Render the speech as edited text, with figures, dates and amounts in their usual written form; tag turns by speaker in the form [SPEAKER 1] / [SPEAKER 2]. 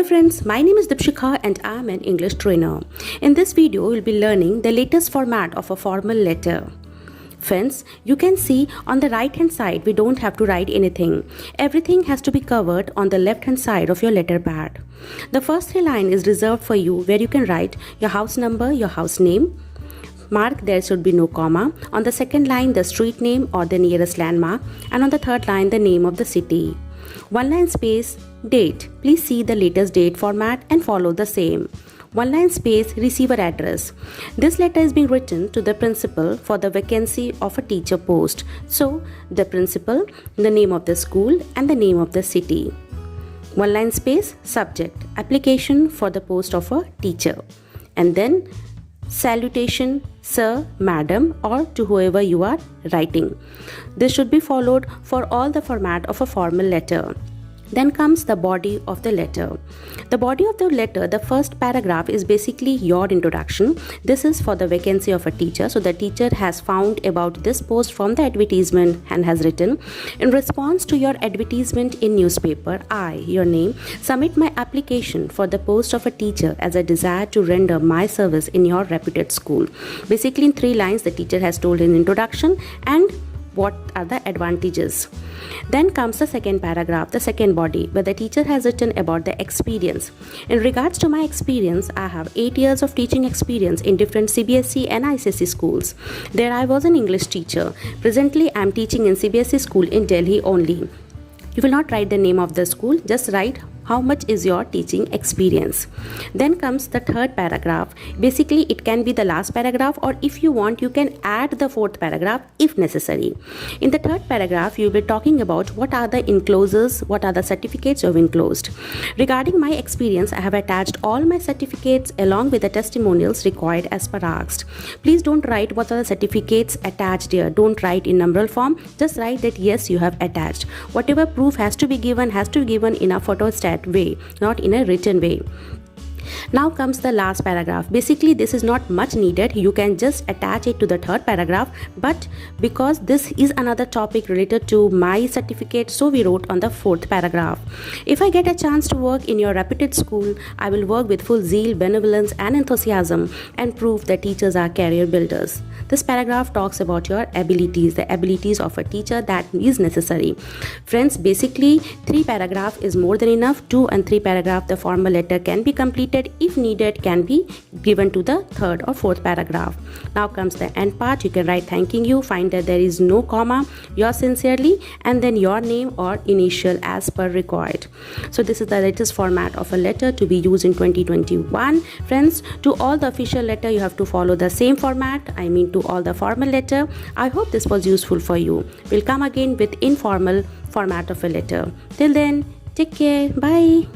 [SPEAKER 1] friends, my name is Dipshikha and I am an English trainer. In this video, we'll be learning the latest format of a formal letter. Friends, you can see on the right hand side, we don't have to write anything. Everything has to be covered on the left hand side of your letter pad. The first three lines is reserved for you, where you can write your house number, your house name. Mark there should be no comma. On the second line, the street name or the nearest landmark. And on the third line, the name of the city. One line space, date. Please see the latest date format and follow the same. One line space, receiver address. This letter is being written to the principal for the vacancy of a teacher post. So, the principal, the name of the school and the name of the city. One line space, subject, application for the post of a teacher. And then, salutation, sir, madam, or to whoever you are writing. This should be followed for all the format of a formal letter. Then comes the body of the letter. The body of the letter, the first paragraph is basically your introduction. This is for the vacancy of a teacher. So the teacher has found about this post from the advertisement and has written, in response to your advertisement in newspaper, I, your name, submit my application for the post of a teacher as I desire to render my service in your reputed school. Basically in 3 lines the teacher has told in introduction and what are the advantages. Then comes the second paragraph, the second body, where the teacher has written about the experience. In regards to my experience, I have 8 years of teaching experience in different CBSE and ICSE schools. There I was an English teacher. Presently I am teaching in CBSE school in Delhi only. You will not write the name of the school, just write how much is your teaching experience. Then comes the third paragraph. Basically, it can be the last paragraph, or if you want, you can add the fourth paragraph if necessary. In the third paragraph, you will be talking about what are the enclosures, what are the certificates you have enclosed. Regarding my experience, I have attached all my certificates along with the testimonials required as per asked. Please don't write what are the certificates attached here. Don't write in numeral form. Just write that yes, you have attached. Whatever proof has to be given in a photostat way, not in a written way. Now comes the last paragraph. Basically, this is not much needed. You can just attach it to the third paragraph. But because this is another topic related to my certificate, so we wrote on the fourth paragraph. If I get a chance to work in your reputed school, I will work with full zeal, benevolence and enthusiasm and prove that teachers are career builders. This paragraph talks about your abilities, the abilities of a teacher that is necessary. Friends, basically 3 paragraph is more than enough. 2 and 3 paragraph, the formal letter can be completed. If needed, can be given to the third or fourth paragraph. Now comes the end part. You can write thanking you, find that there is no comma, yours sincerely, and then your name or initial as per required. So this is the latest format of a letter to be used in 2021. Friends, to all the official letter, you have to follow the same format. I mean to all the formal letter. I hope this was useful for you. We'll come again with informal format of a letter. Till then, take care. Bye.